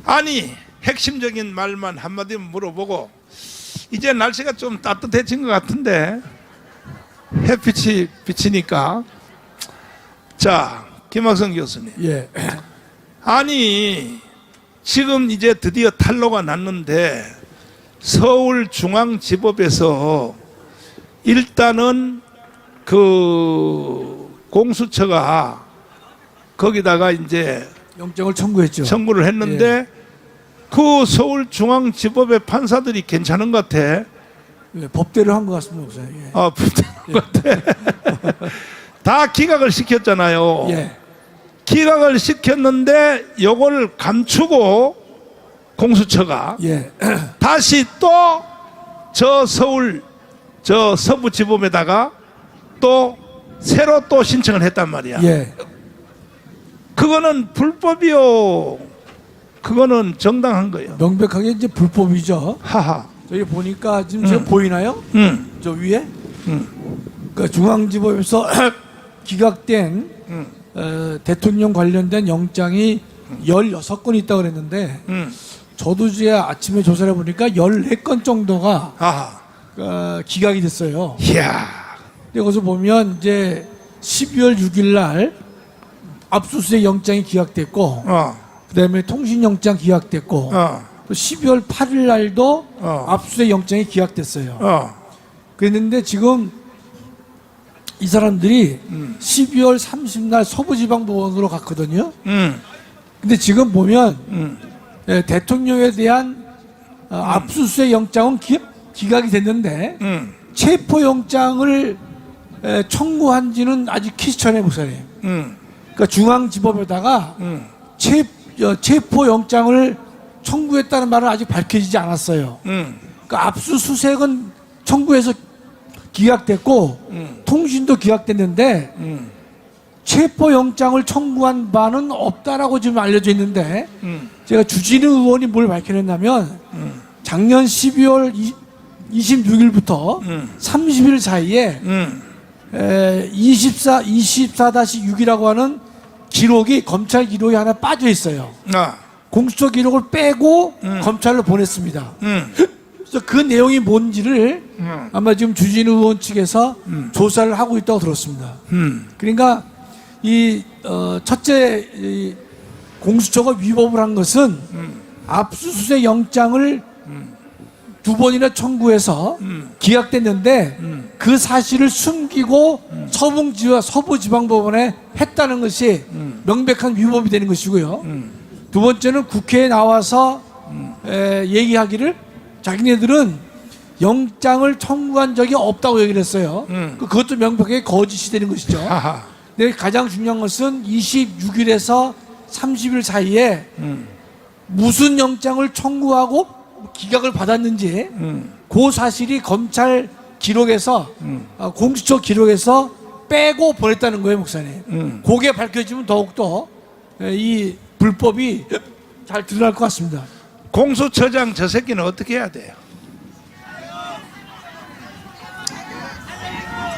아니 핵심적인 말만 한마디 물어보고 이제 날씨가 좀 따뜻해진 것 같은데 햇빛이 비치니까 자 김학성 교수님 예. 아니 지금 이제 드디어 탄로가 났는데 서울중앙지법에서 일단은 그 공수처가 거기다가 이제 영장을 청구했죠. 청구를 했는데 그 서울중앙지법의 판사들이 괜찮은 것 같아. 예, 법대로 한 것 같습니다, 목사님. 예. 법대로 것 같아. 다 기각을 시켰잖아요. 예. 기각을 시켰는데 요걸 감추고 공수처가 예. 다시 또 저 서울 저 서부지법에다가 또 새로 또 신청을 했단 말이야. 예. 그거는 불법이요. 그거는 정당한 거예요. 명백하게 이제 불법이죠. 하하. 저기 보니까 지금 보이나요? 저 위에? 그러니까 중앙지법에서 기각된 대통령 관련된 영장이 16건이 있다고 그랬는데 저도 이제 아침에 조사를 해보니까 14건 정도가 하하. 기각이 됐어요. 이야. 근데 거기서 보면 이제 12월 6일 날 압수수색 영장이 기각됐고 그다음에 통신영장 기각됐고 또 12월 8일 날도 압수수색 영장이 기각됐어요. 그랬는데 지금 이 사람들이 12월 30일 서부지방법원으로 갔거든요. 근데 지금 보면 대통령에 대한 압수수색 영장은 기각이 됐는데 체포영장을 청구한 지는 아직 퀴스천에 목사님. 그러니까 중앙지법에다가 체포영장을 청구했다는 말은 아직 밝혀지지 않았어요. 그러니까 압수수색은 청구해서 기각됐고 통신도 기각됐는데 체포영장을 청구한 바는 없다라고 지금 알려져 있는데 제가 주진우 의원이 뭘 밝혀냈냐면 작년 12월 26일부터 30일 사이에 24-6이라고 하는 기록이 검찰 기록이 하나 빠져 있어요. 공수처 기록을 빼고 검찰로 보냈습니다. 그래서 그 내용이 뭔지를 아마 지금 주진우 의원 측에서 조사를 하고 있다고 들었습니다. 그러니까 이 첫째 이 공수처가 위법을 한 것은 압수수색 영장을 2번이나 청구해서 기각됐는데 그 사실을 숨기고 서부지방법원에 했다는 것이 명백한 위법이 되는 것이고요. 두 번째는 국회에 나와서 얘기하기를 자기네들은 영장을 청구한 적이 없다고 얘기를 했어요. 그것도 명백하게 거짓이 되는 것이죠. 근데 가장 중요한 것은 26일에서 30일 사이에 무슨 영장을 청구하고 기각을 받았는지 그 사실이 검찰 기록에서 공수처 기록에서 빼고 보냈다는 거예요, 목사님. 그게 밝혀지면 더욱더 이 불법이 잘 드러날 것 같습니다. 공수처장 저 새끼는 어떻게 해야 돼요?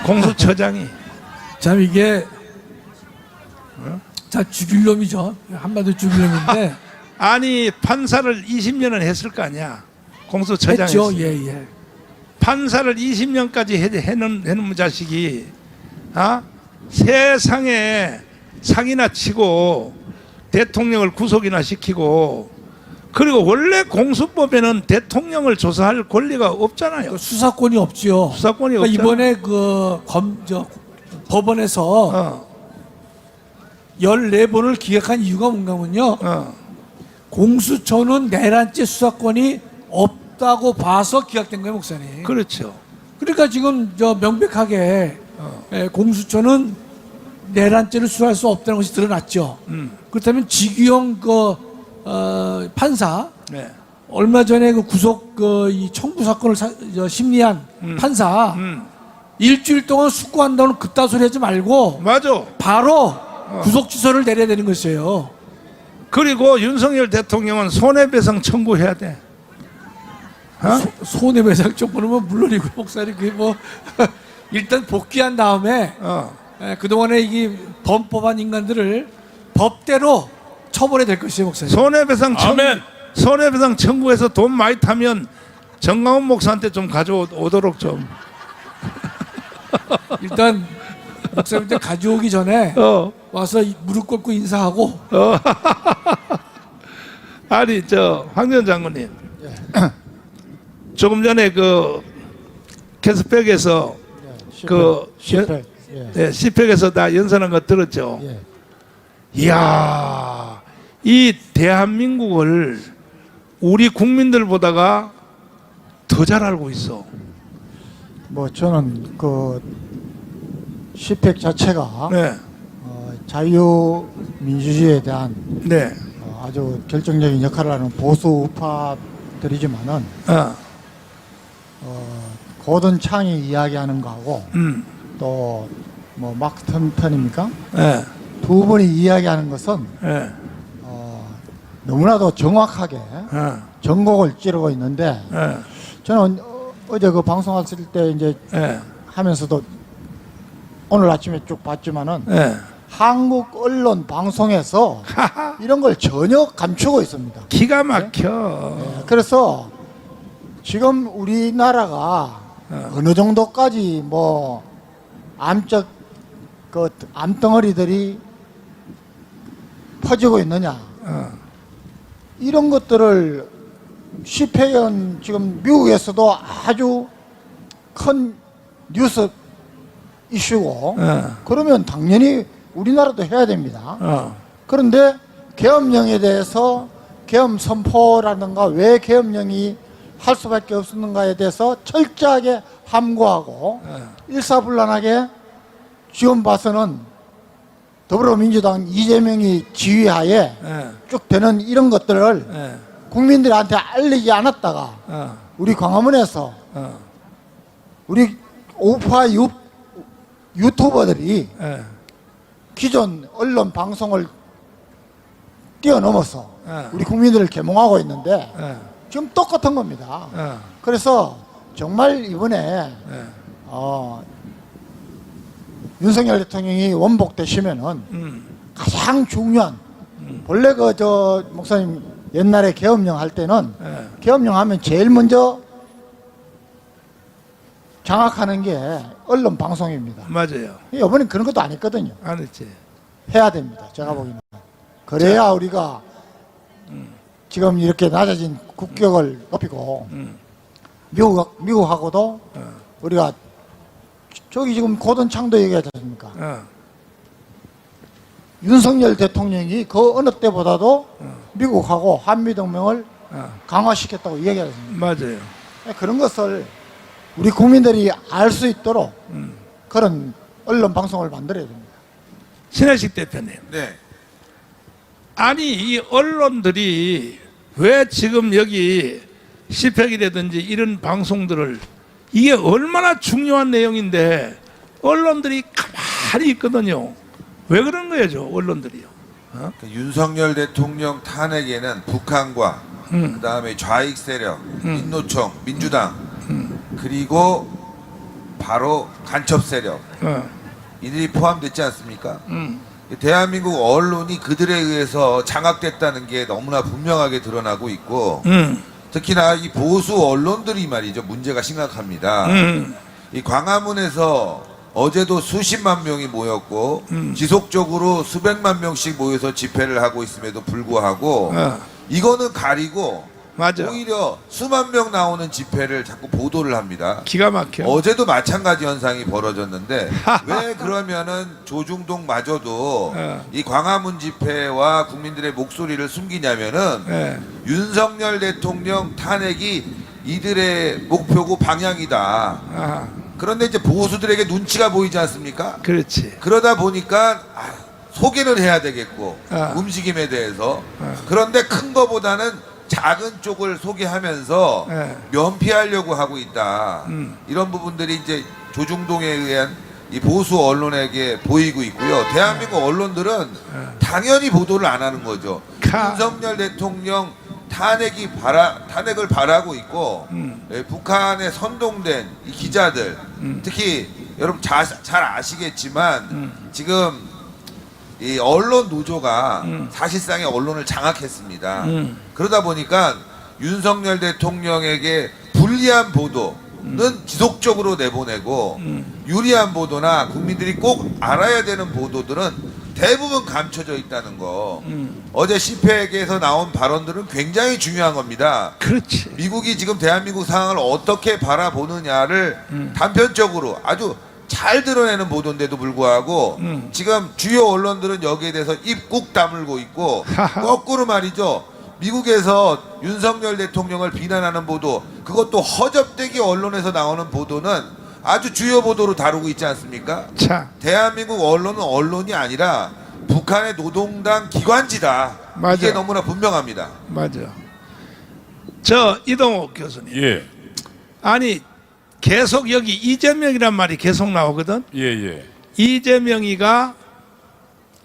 공수처장이 참 이게 자 죽일 놈이죠. 한마디로 죽일 놈인데 아니 판사를 20년은 했을 거 아니야. 공수처장이 했죠. 예. 판사를 20년까지 해놓은 자식이 세상에 상이나 치고 대통령을 구속이나 시키고 그리고 원래 공수법에는 대통령을 조사할 권리가 없잖아요. 수사권이 없죠. 수사권이 그러니까 없잖아. 이번에 법원에서 14번을 기각한 이유가 뭔가면요. 공수처는 내란죄 수사권이 없다고 봐서 기각된 거예요, 목사님. 그렇죠. 그러니까 지금 명백하게 공수처는 내란죄를 수사할 수 없다는 것이 드러났죠. 그렇다면 지규영 판사 얼마 전에 그 구속 이 청구 사건을 심리한 판사 일주일 동안 숙고한다는 그따 소리 하지 말고 맞아. 바로 구속 취소를 내려야 되는 것이에요. 그리고 윤석열 대통령은 손해배상 청구해야 돼. 손해배상 청구는 물론이고 목사님 그게 뭐 일단 복귀한 다음에 그동안에 이 범법한 인간들을 법대로 처벌해야 될 것이에요, 목사님. 손해배상 손해배상 청구해서 돈 많이 타면 정강훈 목사한테 좀 가져오도록 좀. 일단 목사님한테 가져오기 전에 와서 무릎 꿇고 인사하고. 아니 황전 장군님, 조금 전에 그 캐스백에서 그 시팩. 시팩에서 다 연설한 거 들었죠. 예. 이야, 이 대한민국을 우리 국민들보다가 더 잘 알고 있어. 뭐 저는 그 시팩 자체가 네, 자유민주주의에 대한 네, 아주 결정적인 역할을 하는 보수 우파들이지만은 고든 창이 이야기하는 거하고 또 뭐 마크 턴입니까? 네, 두 분이 이야기하는 것은 네, 너무나도 정확하게 전곡을 찌르고 있는데 네, 저는 어제 그 방송했을 때 이제 네, 하면서도 오늘 아침에 쭉 봤지만은 네. 한국 언론 방송에서 이런 걸 전혀 감추고 있습니다. 기가 막혀. 그래서 지금 우리나라가 어느 정도까지 뭐 암적 그 암덩어리들이 퍼지고 있느냐 이런 것들을 시패연 지금 미국에서도 아주 큰 뉴스 이슈고 그러면 당연히 우리나라도 해야 됩니다. 그런데 계엄령에 대해서 계엄 선포라든가 왜 계엄령이 할 수밖에 없었는가에 대해서 철저하게 함구하고 일사불란하게 지금 봐서는 더불어민주당 이재명이 지휘하에 쭉 되는 이런 것들을 국민들한테 알리지 않았다가 우리 광화문에서 우리 우파 유튜버들이 기존 언론 방송을 뛰어넘어서 우리 국민들을 계몽하고 있는데 지금 똑같은 겁니다. 그래서 정말 이번에 윤석열 대통령이 원복되시면은 가장 중요한 본래 그 저 목사님 옛날에 계엄령 할 때는 계엄령 하면 제일 먼저 장악하는 게 언론 방송입니다. 맞아요. 이번엔 그런 것도 안 했거든요. 안 했지. 해야 됩니다. 제가 보기에는. 그래야 우리가 지금 이렇게 낮아진 국격을 높이고 미국하고도 우리가 저기 지금 고든 창도 얘기하지 않습니까? 윤석열 대통령이 그 어느 때보다도 미국하고 한미동맹을 강화시켰다고 얘기하지 않습니까? 맞아요. 그런 것을 우리 국민들이 알 수 있도록 그런 언론 방송을 만들어야 됩니다. 신혜식 대표님. 네. 아니 이 언론들이 왜 지금 여기 시팩이라든지 이런 방송들을 이게 얼마나 중요한 내용인데 언론들이 가만히 있거든요. 왜 그런 거예요, 저 언론들이요? 윤석열 대통령 탄핵에는 북한과 그다음에 좌익 세력, 민노총, 민주당 그리고 바로 간첩 세력 이들이 포함됐지 않습니까? 대한민국 언론이 그들에 의해서 장악됐다는 게 너무나 분명하게 드러나고 있고 특히나 이 보수 언론들이 말이죠 문제가 심각합니다. 이 광화문에서 어제도 수십만 명이 모였고 지속적으로 수백만 명씩 모여서 집회를 하고 있음에도 불구하고 이거는 가리고 맞아. 오히려 수만 명 나오는 집회를 자꾸 보도를 합니다. 기가 막혀. 어제도 마찬가지 현상이 벌어졌는데 왜 그러면은 조중동마저도 이 광화문 집회와 국민들의 목소리를 숨기냐면은 윤석열 대통령 탄핵이 이들의 목표고 방향이다. 그런데 이제 보수들에게 눈치가 보이지 않습니까? 그렇지. 그러다 보니까 소개는 해야 되겠고 움직임에 대해서 그런데 큰 거보다는 작은 쪽을 소개하면서 면피하려고 하고 있다. 이런 부분들이 이제 조중동에 의한 이 보수 언론에게 보이고 있고요. 대한민국 언론들은 당연히 보도를 안 하는 거죠. 윤석열 대통령 탄핵을 바라고 있고 북한에 선동된 이 기자들 특히 여러분 잘 아시겠지만 지금 이 언론 노조가 사실상의 언론을 장악했습니다. 그러다 보니까 윤석열 대통령에게 불리한 보도는 지속적으로 내보내고 유리한 보도나 국민들이 꼭 알아야 되는 보도들은 대부분 감춰져 있다는 거. 어제 CPEC에서 나온 발언들은 굉장히 중요한 겁니다. 그렇지. 미국이 지금 대한민국 상황을 어떻게 바라보느냐를 단편적으로 아주 잘 드러내는 보도인데도 불구하고 지금 주요 언론들은 여기에 대해서 입 꾹 다물고 있고 거꾸로 말이죠. 미국에서 윤석열 대통령을 비난하는 보도, 그것도 허접되게 언론에서 나오는 보도는 아주 주요 보도로 다루고 있지 않습니까? 자, 대한민국 언론은 언론이 아니라 북한의 노동당 기관지다. 맞아. 이게 너무나 분명합니다. 맞아. 저 이동욱 교수님. 예, 아니 계속 여기 이재명이란 말이 계속 나오거든. 예, 예. 이재명이가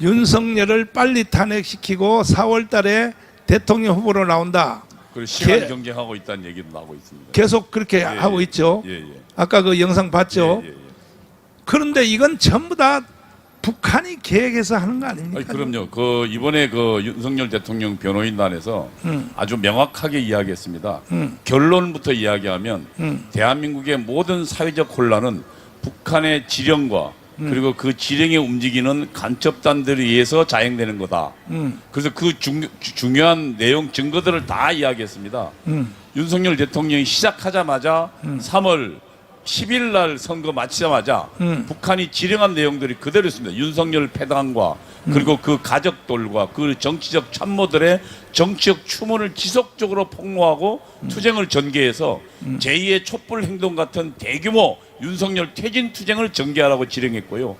윤석열을 빨리 탄핵시키고 4월 달에 대통령 후보로 나온다. 그리고 시간 개- 경쟁하고 있다는 얘기도 나오고 있습니다. 계속 그렇게 하고 있죠. 예, 예. 아까 그 영상 봤죠. 예, 예, 예. 그런데 이건 전부 다 북한이 계획해서 하는 거 아닙니까? 아니, 그럼요. 그 이번에 그 윤석열 대통령 변호인단에서 아주 명확하게 이야기했습니다. 결론부터 이야기하면 대한민국의 모든 사회적 혼란은 북한의 지령과 그리고 그 지령에 움직이는 간첩단들에 의해서 자행되는 거다. 그래서 그 중요한 내용 증거들을 다 이야기했습니다. 윤석열 대통령이 시작하자마자 3월 10일 날 선거 마치자마자 북한이 지령한 내용들이 그대로 있습니다. 윤석열 패당과 그리고 그 가족들과 그 정치적 참모들의 정치적 추문을 지속적으로 폭로하고 투쟁을 전개해서 제2의 촛불 행동 같은 대규모 윤석열 퇴진 투쟁을 전개하라고 지령했고요.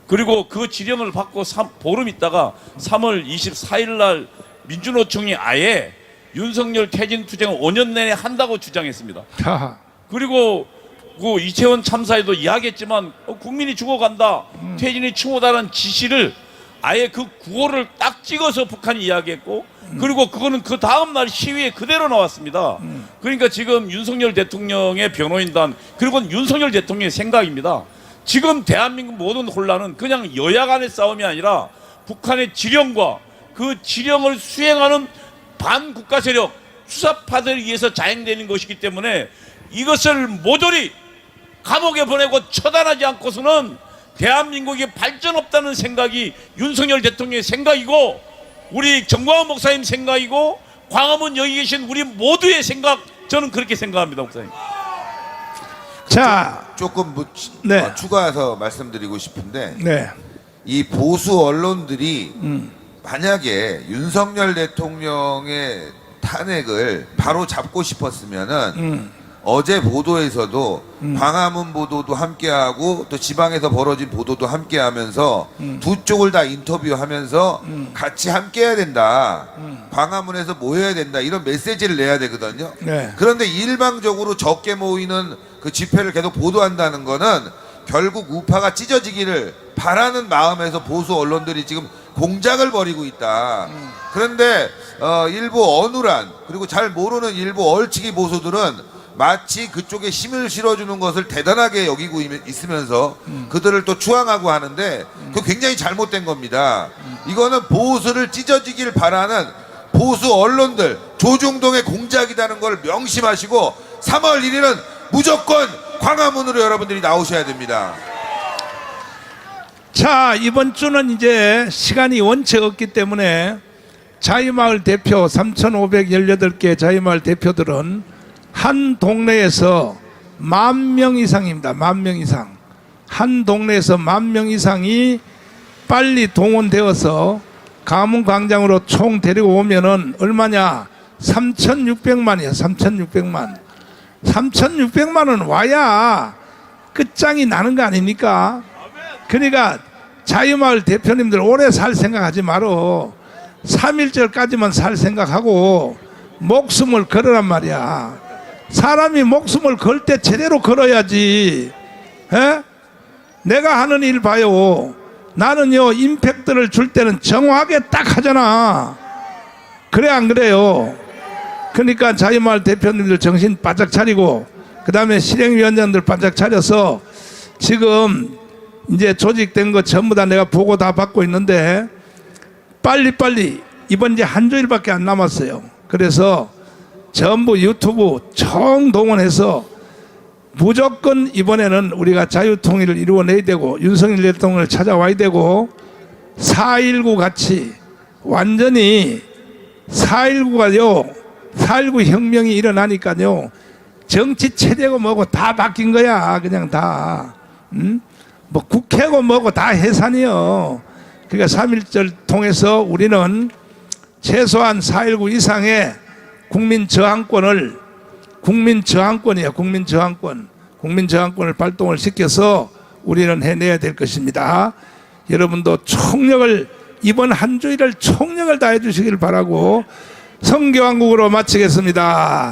그리고 그 지령을 받고 보름 있다가 3월 24일 날 민주노총이 아예 윤석열 퇴진 투쟁을 5년 내내 한다고 주장했습니다. 하하. 그리고 그 이채원 참사에도 이야기했지만 국민이 죽어간다, 퇴진이 추모다라는 지시를 아예 그 구호를 딱 찍어서 북한이 이야기했고 그리고 그거는 그 다음날 시위에 그대로 나왔습니다. 그러니까 지금 윤석열 대통령의 변호인단 그리고 윤석열 대통령의 생각입니다. 지금 대한민국 모든 혼란은 그냥 여야 간의 싸움이 아니라 북한의 지령과 그 지령을 수행하는 반국가 세력 수사파들에 의해서 자행되는 것이기 때문에 이것을 모조리 감옥에 보내고 처단하지 않고서는 대한민국이 발전 없다는 생각이 윤석열 대통령의 생각이고 우리 정광훈 목사님 생각이고 광화문 여기 계신 우리 모두의 생각, 저는 그렇게 생각합니다, 목사님. 자, 조금 네. 추가해서 말씀드리고 싶은데 네. 이 보수 언론들이 만약에 윤석열 대통령의 탄핵을 바로 잡고 싶었으면은 어제 보도에서도 광화문 보도도 함께하고 또 지방에서 벌어진 보도도 함께하면서 두 쪽을 다 인터뷰하면서 같이 함께해야 된다. 광화문에서 모여야 된다. 이런 메시지를 내야 되거든요. 네. 그런데 일방적으로 적게 모이는 그 집회를 계속 보도한다는 거는 결국 우파가 찢어지기를 바라는 마음에서 보수 언론들이 지금 공작을 벌이고 있다. 그런데 일부 어눌한 그리고 잘 모르는 일부 얼치기 보수들은 마치 그쪽에 힘을 실어주는 것을 대단하게 여기고 있으면서 그들을 또 추앙하고 하는데 그거 굉장히 잘못된 겁니다. 이거는 보수를 찢어지길 바라는 보수 언론들 조중동의 공작이라는 걸 명심하시고 3월 1일은 무조건 광화문으로 여러분들이 나오셔야 됩니다. 자, 이번 주는 이제 시간이 원체 없기 때문에 자유마을 대표 3,518개 자유마을 대표들은 한 동네에서 10,000명 이상입니다. 10,000명 이상. 한 동네에서 10,000명 이상이 빨리 동원되어서 가문광장으로 총 데리고 오면은 얼마냐? 3,600만이야. 3,600만. 3,600만은 와야 끝장이 나는 거 아닙니까? 그러니까 자유마을 대표님들 오래 살 생각하지 말어. 3.1절까지만 살 생각하고 목숨을 걸으란 말이야. 사람이 목숨을 걸 때 제대로 걸어야지. 에? 내가 하는 일 봐요. 나는요 임팩트를 줄 때는 정확하게 딱 하잖아. 그래 안 그래요? 그러니까 자유마을 대표님들 정신 바짝 차리고 그 다음에 실행위원장들 바짝 차려서 지금 이제 조직된 거 전부 다 내가 보고 다 받고 있는데 빨리빨리 이번 이제 한 주일밖에 안 남았어요. 그래서 전부 유튜브 총동원해서 무조건 이번에는 우리가 자유통일을 이루어내야 되고 윤석열 대통령을 찾아와야 되고 4.19 같이 완전히 4.19가요 4.19 혁명이 일어나니까요 정치 체제고 뭐고 다 바뀐 거야. 그냥 다 뭐 국회고 뭐고 다 해산이요. 그러니까 3.1절 통해서 우리는 최소한 4.19 이상의 국민 저항권을 발동을 시켜서 우리는 해내야 될 것입니다. 여러분도 총력을 이번 한 주일을 총력을 다해 주시길 바라고 성교한국으로 마치겠습니다.